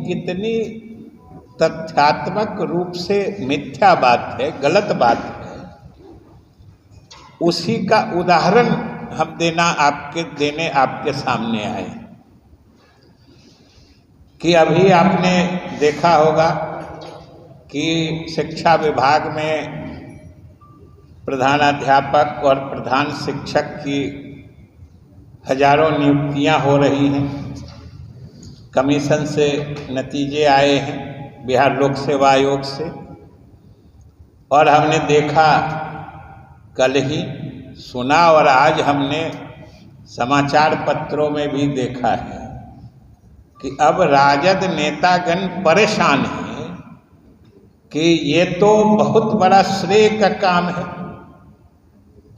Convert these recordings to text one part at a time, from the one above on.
कितनी तथ्यात्मक रूप से मिथ्या बात है, गलत बात है, उसी का उदाहरण हम देने आपके सामने आए। कि अभी आपने देखा होगा कि शिक्षा विभाग में प्रधानाध्यापक और प्रधान शिक्षक की हजारों नियुक्तियां हो रही हैं। कमीशन से नतीजे आए हैं, बिहार लोक सेवा आयोग से, और हमने देखा, कल ही सुना और आज हमने समाचार पत्रों में भी देखा है कि अब राजद नेतागण परेशान हैं कि ये तो बहुत बड़ा श्रेय का काम है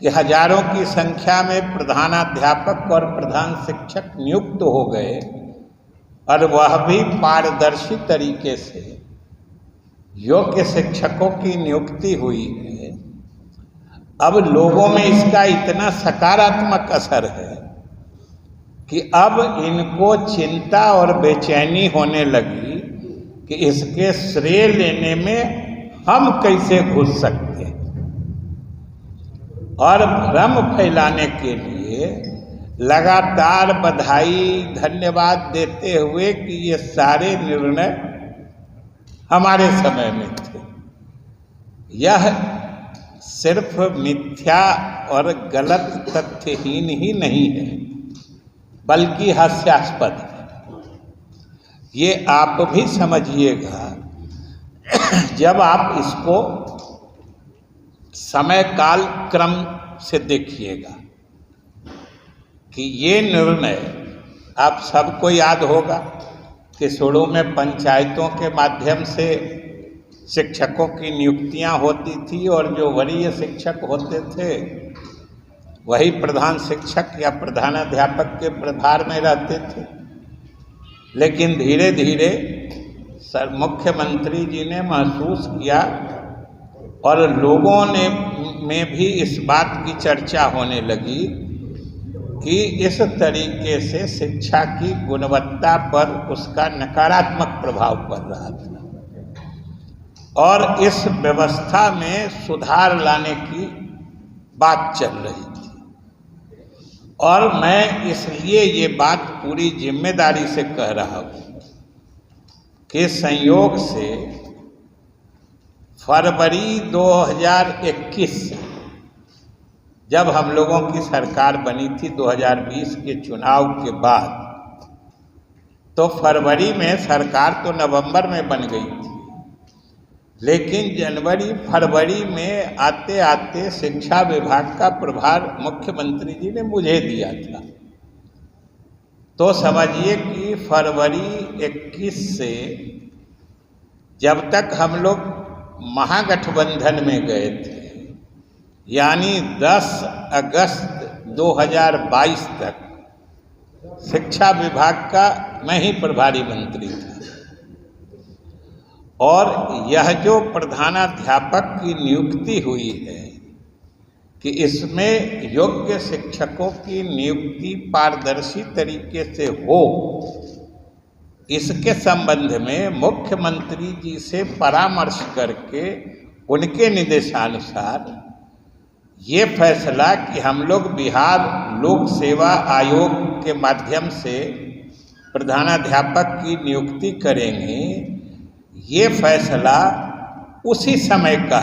कि हजारों की संख्या में प्रधानाध्यापक और प्रधान शिक्षक नियुक्त हो गए, और वह भी पारदर्शी तरीके से योग्य शिक्षकों की नियुक्ति हुई है। अब लोगों में इसका इतना सकारात्मक असर है कि अब इनको चिंता और बेचैनी होने लगी कि इसके श्रेय लेने में हम कैसे घुस सकते हैं, और भ्रम फैलाने के लिए लगातार बधाई धन्यवाद देते हुए कि ये सारे निर्णय हमारे समय में थे। यह सिर्फ मिथ्या और गलत तथ्यहीन ही नहीं है, बल्कि हास्यास्पद है। ये आप भी समझिएगा जब आप इसको समय काल क्रम से देखिएगा कि ये निर्णय, आप सबको याद होगा कि शुरू में पंचायतों के माध्यम से शिक्षकों की नियुक्तियां होती थी, और जो वरीय शिक्षक होते थे वही प्रधान शिक्षक या प्रधानाध्यापक के प्रभार में रहते थे। लेकिन धीरे धीरे मुख्यमंत्री जी ने महसूस किया और लोगों में भी इस बात की चर्चा होने लगी कि इस तरीके से शिक्षा की गुणवत्ता पर उसका नकारात्मक प्रभाव पड़ रहा था, और इस व्यवस्था में सुधार लाने की बात चल रही थी। और मैं इसलिए ये बात पूरी जिम्मेदारी से कह रहा हूँ कि संयोग से फरवरी 2021 से, जब हम लोगों की सरकार बनी थी 2020 के चुनाव के बाद, तो फरवरी में सरकार तो नवंबर में बन गई थी, लेकिन जनवरी फरवरी में आते आते शिक्षा विभाग का प्रभार मुख्यमंत्री जी ने मुझे दिया था। तो समझिए कि फरवरी 21 से जब तक हम लोग महागठबंधन में गए थे, यानी 10 अगस्त 2022 तक शिक्षा विभाग का मैं ही प्रभारी मंत्री था। और यह जो प्रधानाध्यापक की नियुक्ति हुई है कि इसमें योग्य शिक्षकों की नियुक्ति पारदर्शी तरीके से हो, इसके संबंध में मुख्यमंत्री जी से परामर्श करके उनके निर्देशानुसार ये फैसला कि हम लोग बिहार लोक सेवा आयोग के माध्यम से प्रधानाध्यापक की नियुक्ति करेंगे, ये फैसला उसी समय का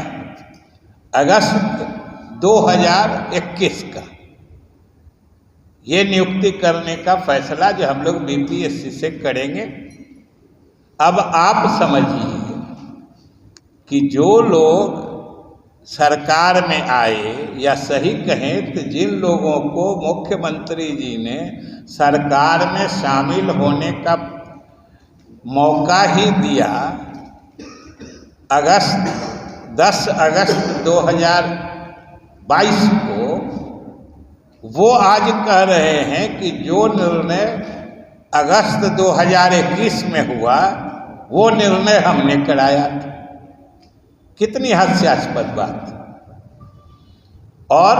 अगस्त 2021 का ये नियुक्ति करने का फैसला जो हम लोग बीपीएससी से करेंगे। अब आप समझिए कि जो लोग सरकार में आए, या सही कहें तो जिन लोगों को मुख्यमंत्री जी ने सरकार में शामिल होने का मौका ही दिया, 10 अगस्त 2022 को, वो आज कह रहे हैं कि जो निर्णय अगस्त 2021 में हुआ वो निर्णय हमने कराया था। कितनी हास्यास्पद बात। और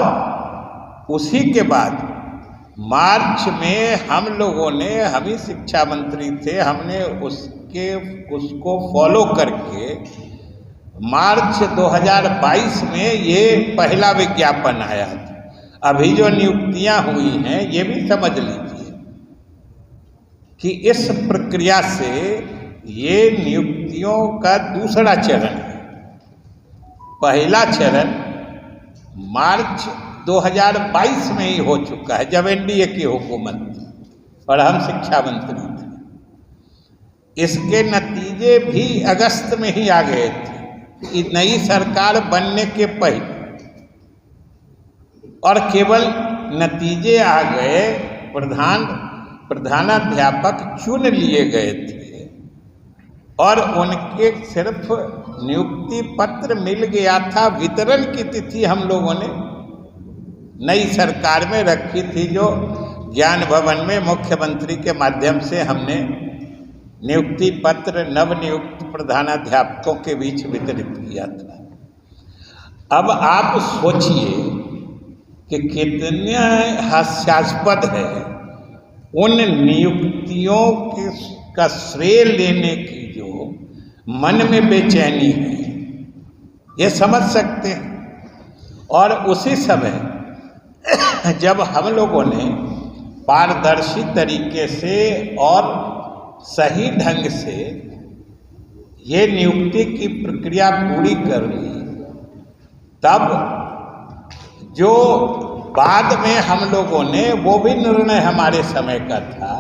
उसी के बाद मार्च में हम लोगों ने, हम ही शिक्षा मंत्री थे, हमने उस उसको फॉलो करके मार्च 2022 में ये पहला विज्ञापन आया था। अभी जो नियुक्तियां हुई हैं ये भी समझ लीजिए कि इस प्रक्रिया से ये नियुक्तियों का दूसरा चरण है। पहला चरण मार्च 2022 में ही हो चुका है, जब एनडीए की हुकूमत थी और हम शिक्षा मंत्री थे। इसके नतीजे भी अगस्त में ही आ गए थे, नई सरकार बनने के पहले, और केवल नतीजे आ गए, प्रधानाध्यापक चुन लिए गए थे और उनके सिर्फ नियुक्ति पत्र मिल गया था। वितरण की तिथि हम लोगों ने नई सरकार में रखी थी, जो ज्ञान भवन में मुख्यमंत्री के माध्यम से हमने नियुक्ति पत्र नवनियुक्त प्रधानाध्यापकों के बीच वितरित किया था। अब आप सोचिए कि कितना हास्यास्पद है उन नियुक्तियों का श्रेय लेने की जो मन में बेचैनी है, ये समझ सकते हैं। और उसी समय जब हम लोगों ने पारदर्शी तरीके से और सही ढंग से ये नियुक्ति की प्रक्रिया पूरी कर ली, तब जो बाद में हम लोगों ने, वो भी निर्णय हमारे समय का था